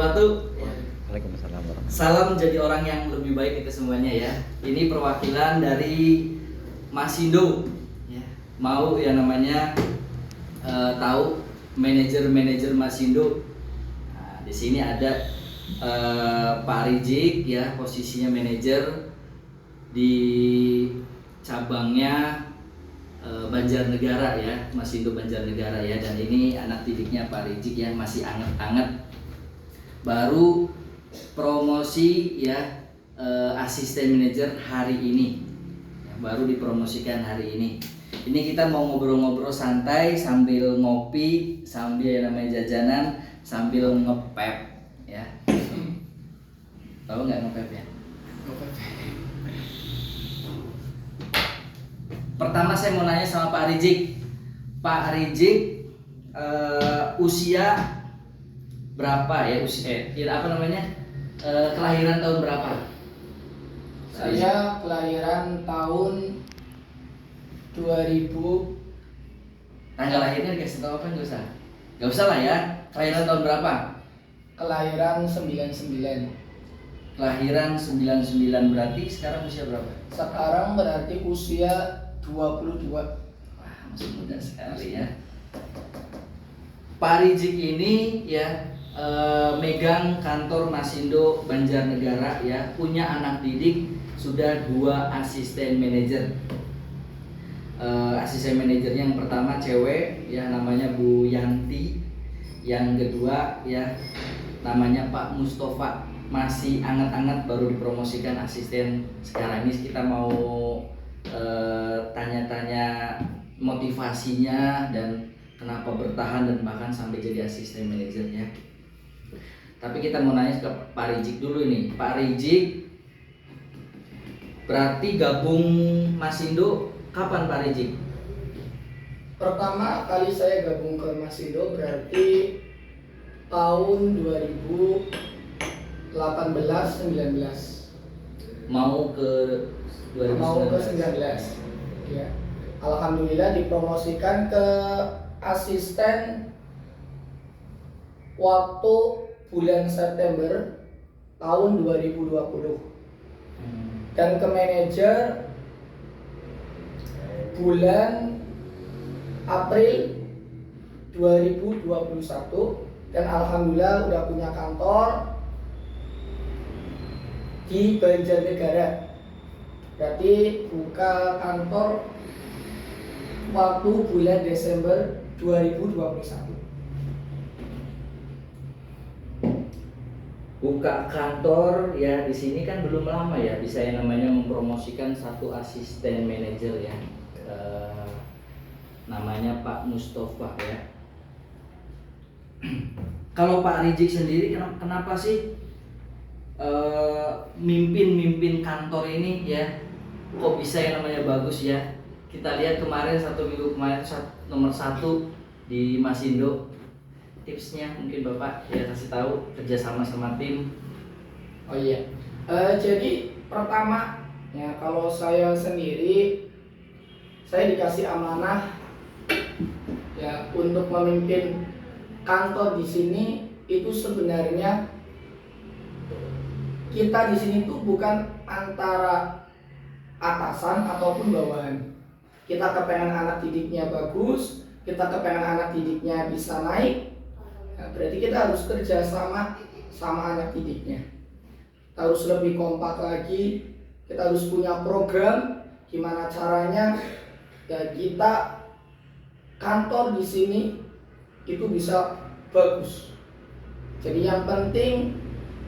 wabarakatuh. Waalaikumsalam warahmatullahi wabarakatuh. Salam jadi orang yang lebih baik itu semuanya ya. Ini perwakilan dari Masindo. Ya. Mau ya namanya tahu manajer Masindo. Nah, di sini ada Pak Rizik ya, posisinya manajer di cabangnya Banjarnegara ya, Masindo Banjarnegara ya. Dan ini anak didiknya Pak Rizik ya, masih anget-anget. Baru promosi ya, asisten manajer hari ini ya, baru dipromosikan hari ini. Ini kita mau ngobrol-ngobrol santai sambil ngopi, sambil yang namanya jajanan, sambil ngepep ya. Tahu nggak ngepep ya? Pertama saya mau nanya sama Pak Rizik. Pak Rizik usia berapa ya, kelahiran tahun berapa? Saya kelahiran tahun 2000. Tanggal lahirnya dikasih tahu apa nggak usah lah ya. Kelahiran tahun berapa? Kelahiran 99. Kelahiran 99 berarti sekarang usia berapa? Sekarang berarti usia 22. Wah, masih muda sekali ya. Pak Rizik ini ya megang kantor Masindo Banjarnegara ya, punya anak didik, sudah 2 asisten manajer. Asisten manajernya yang pertama cewek ya, namanya Bu Yanti. Yang kedua ya namanya Pak Mustafa, masih anget-anget, baru dipromosikan asisten. Sekarang ini kita mau tanya-tanya motivasinya dan kenapa bertahan dan bahkan sampai jadi asisten manajernya. Tapi kita mau nanya ke Pak Rizik dulu nih. Pak Rizik berarti gabung Masindo kapan Pak Rizik? Pertama kali saya gabung ke Masindo berarti tahun 2018-19. Mau ke 2019. Mau ke 19. Ya. Alhamdulillah dipromosikan ke asisten waktu bulan September tahun 2020 dan ke manajer bulan April 2021, dan alhamdulillah udah punya kantor di Banjarnegara. Berarti buka kantor waktu bulan Desember 2021. Buka kantor ya, di sini kan belum lama ya, bisa yang namanya mempromosikan satu asisten manajer ya, namanya Pak Mustafa ya. Kalau Pak Rizik sendiri kenapa sih mimpin kantor ini ya, kok bisa yang namanya bagus ya? Kita lihat kemarin 1 minggu kemarin nomor 1 di Masindo. Tipsnya mungkin Bapak ya kasih tahu, kerjasama sama tim. Oh iya, jadi pertama ya, kalau saya sendiri, saya dikasih amanah ya untuk memimpin kantor di sini. Itu sebenarnya kita di sini tuh bukan antara atasan ataupun bawahan. Kita kepengen anak didiknya bagus, kita kepengen anak didiknya bisa naik. Nah, berarti kita harus kerja sama anak didiknya. Kita harus lebih kompak lagi. Kita harus punya program gimana caranya ya kita kantor di sini itu bisa bagus. Jadi yang penting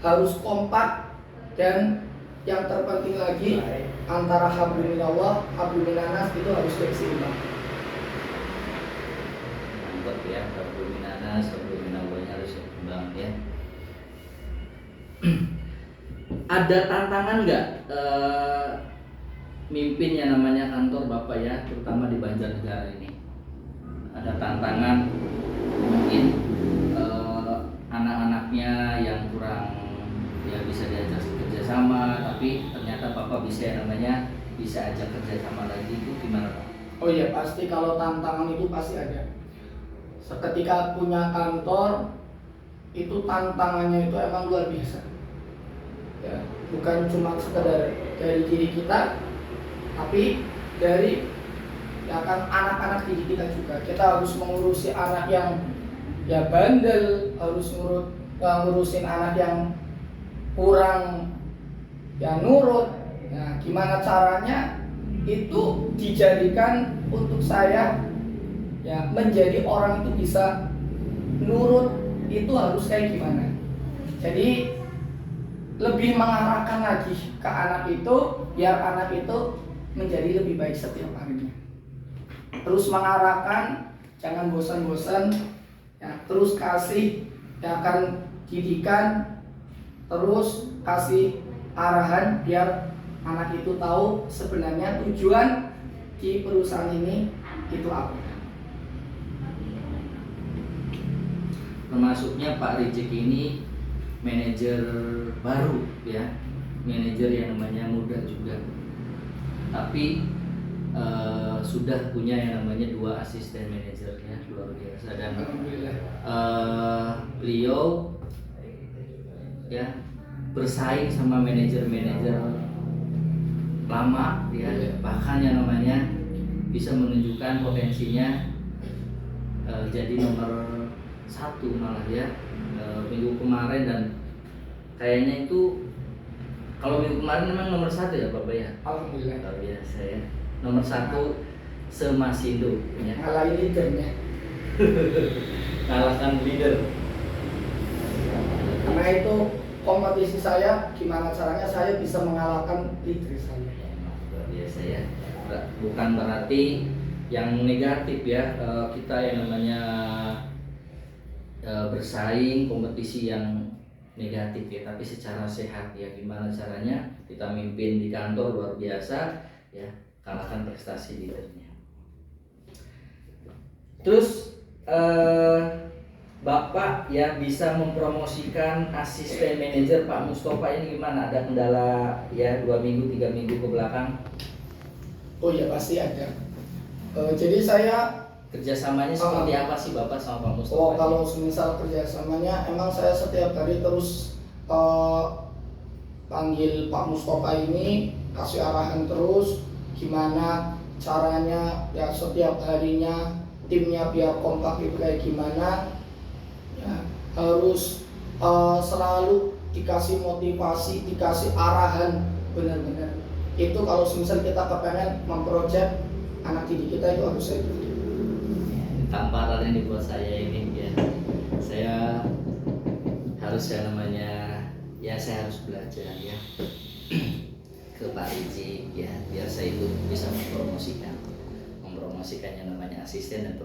harus kompak, dan yang terpenting lagi antara hablum minallah, hablum minanas itu harus seimbang. Mantap ya, hablum minanas, hablum minallahnya harus seimbang ya. Ada tantangan nggak mimpin yang namanya kantor Bapak ya, terutama di Banjarnegara ini? Ada tantangan mungkin anak-anaknya yang kurang ya bisa diajak kerjasama, tapi ternyata Bapak bisa yang namanya bisa ajak kerjasama lagi, itu gimana Pak? Oh iya, pasti kalau tantangan itu pasti ada. Seketika punya kantor itu tantangannya itu emang luar biasa. Ya, bukan cuma sekedar dari diri kita, tapi dari ya kan anak-anak didik kita juga. Kita harus mengurusi anak yang ya bandel, harus ngurusin anak yang kurang ya nurut. Nah, gimana caranya itu dijadikan untuk saya ya menjadi orang itu bisa nurut, itu harus kayak gimana. Jadi lebih mengarahkan lagi ke anak itu biar anak itu menjadi lebih baik setiap harinya. Terus mengarahkan, jangan bosan-bosan ya, terus kasih ya kan didikan, terus kasih arahan biar anak itu tahu sebenarnya tujuan di perusahaan ini itu apa. Termasuknya Pak Rijik ini manajer baru ya, manajer yang namanya muda juga, tapi sudah punya yang namanya 2 asisten manajer ya, luar biasa. Dan beliau ya bersaing sama manajer-manajer lama ya, bahkan yang namanya bisa menunjukkan potensinya jadi nomor 1 malah ya minggu kemarin. Dan kayaknya itu kalau minggu kemarin memang nomor 1 ya Bapak ya. Alhamdulillah. Luar biasa ya, nomor 1 se-Masindo ya. Ngalahin leadernya. Kalahkan leader. Karena itu kompetisi saya, gimana caranya saya bisa mengalahkan leader saya. Luar biasa ya. Bukan berarti yang negatif ya, kita yang namanya bersaing kompetisi yang negatif ya, tapi secara sehat ya. Gimana caranya kita mimpin di kantor luar biasa ya, kalahkan prestasi leadernya. Terus Bapak ya bisa mempromosikan asisten manajer Pak Mustafa ini gimana? Ada kendala ya 2 minggu 3 minggu ke belakang? Oh ya pasti ada. Jadi saya Kerjasamanya seperti apa sih Bapak sama Pak Mustafa? oh kalau semisal kerjasamanya emang saya setiap hari terus panggil Pak Mustafa ini, kasih arahan terus gimana caranya ya setiap harinya timnya biar kompak itu kayak gimana ya, harus selalu dikasih motivasi, dikasih arahan benar-benar. Itu kalau semisal kita kepengen memproject anak didik kita itu harus saya ikuti. Tamparan ini buat saya ini ya, saya harus yang namanya ya, saya harus belajar ya ke Pak Rijik ya, biar saya itu bisa mempromosikan yang namanya asisten dan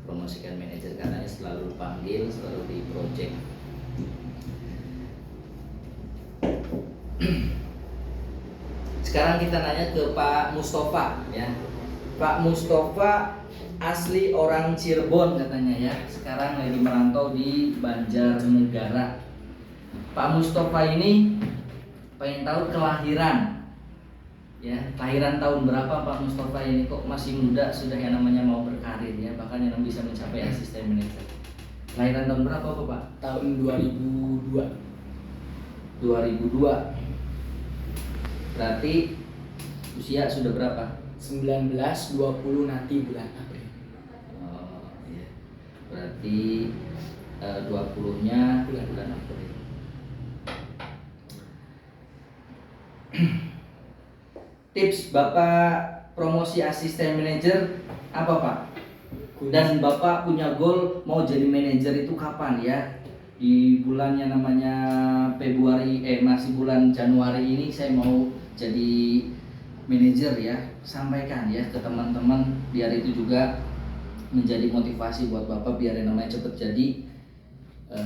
promosikan manajer, karena selalu panggil, selalu di project. Sekarang kita nanya ke Pak Mustafa ya. Pak Mustafa asli orang Cirebon katanya ya, sekarang lagi merantau di Banjarnegara. Pak Mustafa ini pengen tahu kelahiran ya, kelahiran tahun berapa Pak Mustafa ini, kok masih muda sudah yang namanya mau berkarir ya, bahkan yang bisa mencapai asisten manajer. Kelahiran tahun berapa Pak? Tahun 2002. 2002. Berarti usia sudah berapa? 19, 20 nanti bulan April. Oh iya. Berarti 20-nya bulan April. Tips Bapak promosi asisten manajer apa Pak? Dan Bapak punya goal mau jadi manajer itu kapan ya? Di bulan yang namanya Februari, masih bulan Januari ini saya mau jadi manajer ya. Sampaikan ya ke teman-teman biar itu juga menjadi motivasi buat Bapak, biar yang namanya cepet jadi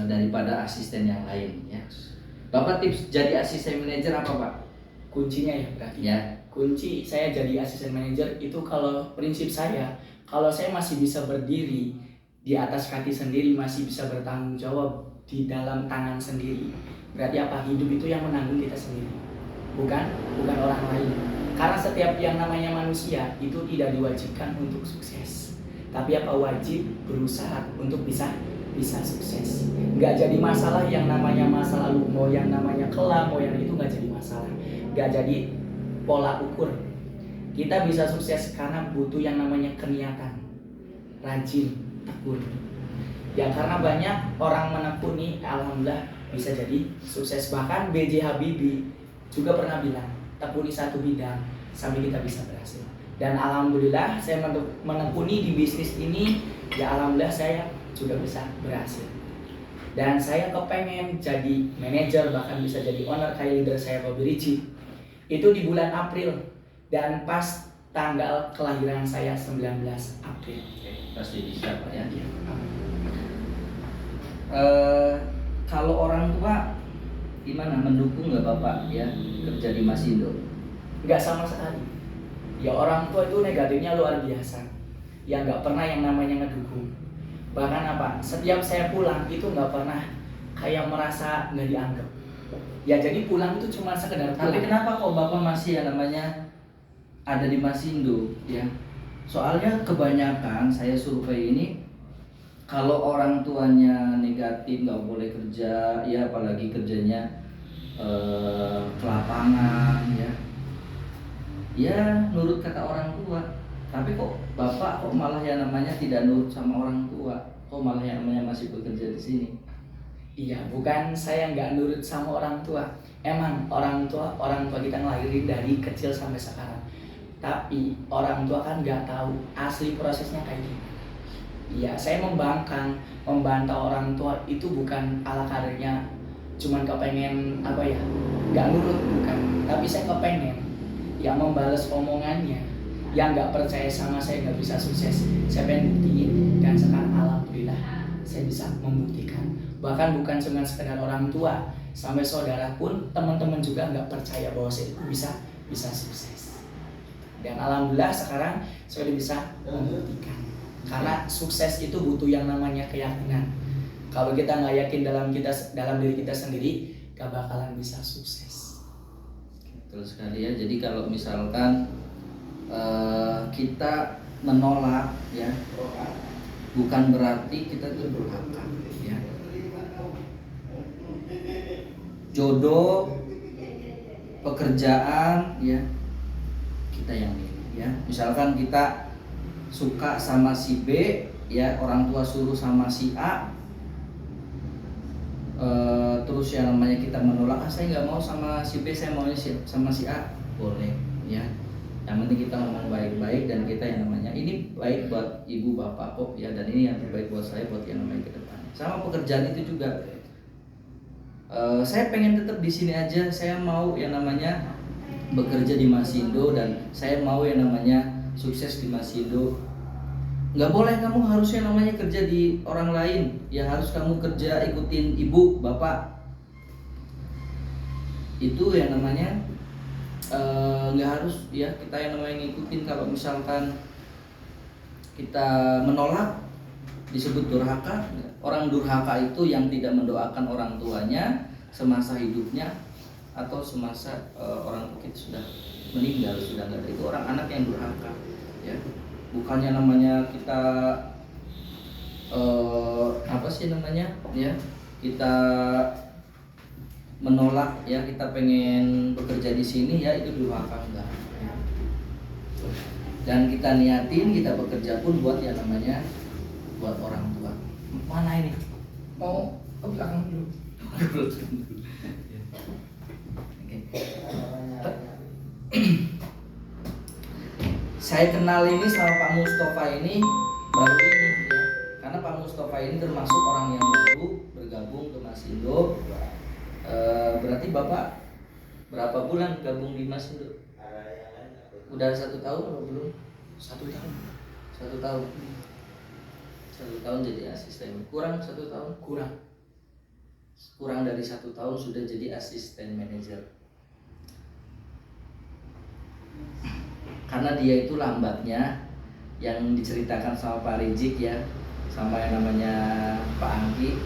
daripada asisten yang lain ya. Bapak tips jadi asisten manajer apa Pak? Kuncinya ya berarti Ya. Kunci saya jadi asisten manajer itu, kalau prinsip saya, kalau saya masih bisa berdiri di atas kaki sendiri, masih bisa bertanggung jawab di dalam tangan sendiri, berarti apa? Hidup itu yang menanggung kita sendiri, bukan orang lain. Karena setiap yang namanya manusia itu tidak diwajibkan untuk sukses, tapi apa? Wajib berusaha untuk bisa bisa sukses. Nggak jadi masalah yang namanya masa lalu, mau yang namanya kelam, mau yang itu nggak jadi masalah, nggak jadi pola ukur. Kita bisa sukses karena butuh yang namanya keniatan, rajin, tekun. Ya karena banyak orang menekuni, alhamdulillah bisa jadi sukses. Bahkan B.J. Habibie juga pernah bilang, tekuni satu bidang sampai kita bisa berhasil. Dan alhamdulillah saya menekuni di bisnis ini, ya alhamdulillah saya juga bisa berhasil. Dan saya kepengen jadi manajer, bahkan bisa jadi owner kayak leader saya Bobby Ritchie. Itu di bulan April dan pas tanggal kelahiran saya 19 April. Pasti bisa Pak ya. Kalau orang tua gimana, mendukung nggak Bapak ya kerja di Masindo? Nggak sama sekali. Ya orang tua itu negatifnya luar biasa. Ya nggak pernah yang namanya ngedukung. Bahkan apa? Setiap saya pulang itu nggak pernah kayak merasa nggak dianggap. Ya jadi pulang itu cuma sekedar pulang. Tapi kenapa kok Bapak masih yang namanya ada di Masindo ya? Soalnya kebanyakan saya survei ini, kalau orang tuanya negatif nggak boleh kerja ya, apalagi kerjanya ke lapangan ya nurut kata orang tua. Tapi kok Bapak kok malah yang namanya tidak nurut sama orang tua, kok malah yang namanya masih bekerja di sini? Iya, bukan saya nggak nurut sama orang tua. Emang orang tua kita ngelahirin dari kecil sampai sekarang. Tapi orang tua kan nggak tahu asli prosesnya kayak gimana. Iya, saya membantah orang tua itu bukan ala kadarnya, cuman kepengen apa ya, nggak nurut bukan. Tapi saya kepengen ya membalas omongannya, yang nggak percaya sama saya nggak bisa sukses. Saya pengen buktiin, dan sekarang alhamdulillah saya bisa membuktikan. Bahkan bukan cuma sekedar orang tua, sampai saudara pun, teman-teman juga nggak percaya bahwa saya itu bisa sukses. Dan alhamdulillah sekarang saya udah bisa membuktikan. Karena sukses itu butuh yang namanya keyakinan. Kalau kita nggak yakin dalam diri kita sendiri, gak bakalan bisa sukses. Betul sekali ya. Jadi kalau misalkan kita menolak ya, bukan berarti kita itu durhaka ya. Jodoh, pekerjaan ya, kita yang milih ya. Misalkan kita suka sama si B ya, orang tua suruh sama si A, terus yang namanya kita menolak, saya nggak mau sama si B, saya maunya sama si A, boleh ya. Yang penting kita ngomong baik-baik, dan kita yang namanya ini baik buat ibu bapak kok ya, dan ini yang terbaik buat saya, buat yang namanya ke depan. Sama pekerjaan itu juga, saya pengen tetap di sini aja, saya mau yang namanya bekerja di Masindo, dan saya mau yang namanya sukses di Masindo. Nggak boleh kamu harus yang namanya kerja di orang lain ya, harus kamu kerja ikutin ibu bapak. Itu yang namanya nggak harus ya kita yang namanya ngikutin. Kalau misalkan kita menolak disebut durhaka. Orang durhaka itu yang tidak mendoakan orang tuanya semasa hidupnya, atau semasa orang tua kita sudah meninggal, sudah nggak ada. Itu orang anak yang durhaka ya. Bukannya namanya kita apa sih namanya ya, kita menolak ya, kita pengen bekerja di sini ya, itu durhaka enggak ya. Dan kita niatin kita bekerja pun buat yang namanya buat orang tua. Mana ini? Mau ke belakang dulu. Saya kenal ini sama Pak Mustafa ini baru ini ya, karena Pak Mustafa ini termasuk orang yang baru bergabung ke Masindo. Berarti Bapak berapa bulan gabung di Masindo? Udah 1 tahun atau belum? 1 tahun. 1 tahun. 1 tahun jadi asisten. Kurang 1 tahun? Kurang dari 1 tahun sudah jadi asisten manajer. Karena dia itu lambatnya, yang diceritakan sama Pak Rizik ya, sama yang namanya Pak Angki,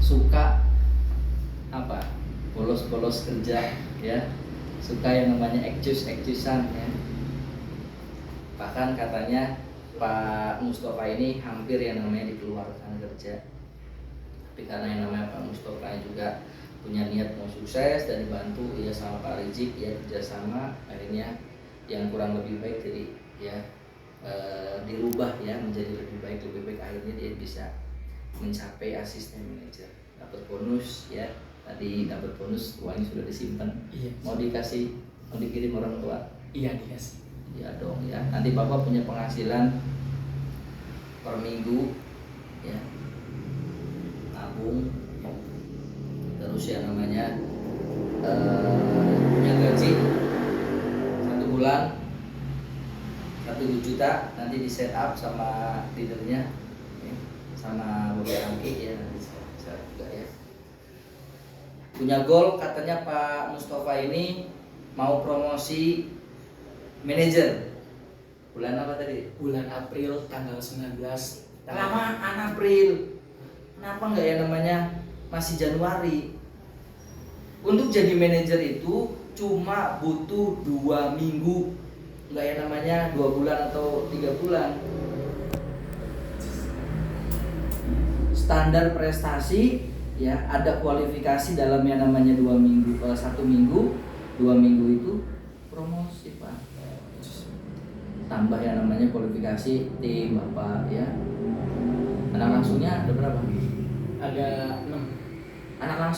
suka apa, bolos-bolos kerja ya, suka yang namanya ekcus-ekcusan ya. Bahkan katanya Pak Mustafa ini hampir yang namanya dikeluarkan kerja, tapi karena yang namanya Pak Mustafa juga punya niat mau sukses dan dibantu ya sama Pak Rizik ya kerjasama, akhirnya yang kurang lebih baik jadi ya dirubah ya menjadi lebih baik akhirnya dia bisa mencapai asisten manajer, dapat bonus ya, tadi dapat bonus, uangnya sudah disimpan. Iya. Mau dikirim orang tua? Iya dikasih. Ya dong ya, nanti bapak punya penghasilan per minggu ya, nabung ya. Terus ya namanya punya gaji 1 bulan 1 juta, nanti di set up sama leadernya ya, sama Bapak Angki ya, nanti saya juga ya. Punya goal katanya Pak Mustafa ini mau promosi manajer bulan apa tadi? Bulan April tanggal 19. Kelamaan April. Kenapa nggak ya namanya masih Januari? Untuk jadi manajer itu cuma butuh 2 minggu, nggak ya namanya 2 bulan atau 3 bulan. Standar prestasi ya, ada kualifikasi dalam yang namanya 2 minggu. Kalau 1 minggu, 2 minggu itu promosi Pak. Tambah yang namanya kualifikasi tim apa ya. Anak langsungnya ada berapa? Ada 6. Anak langsung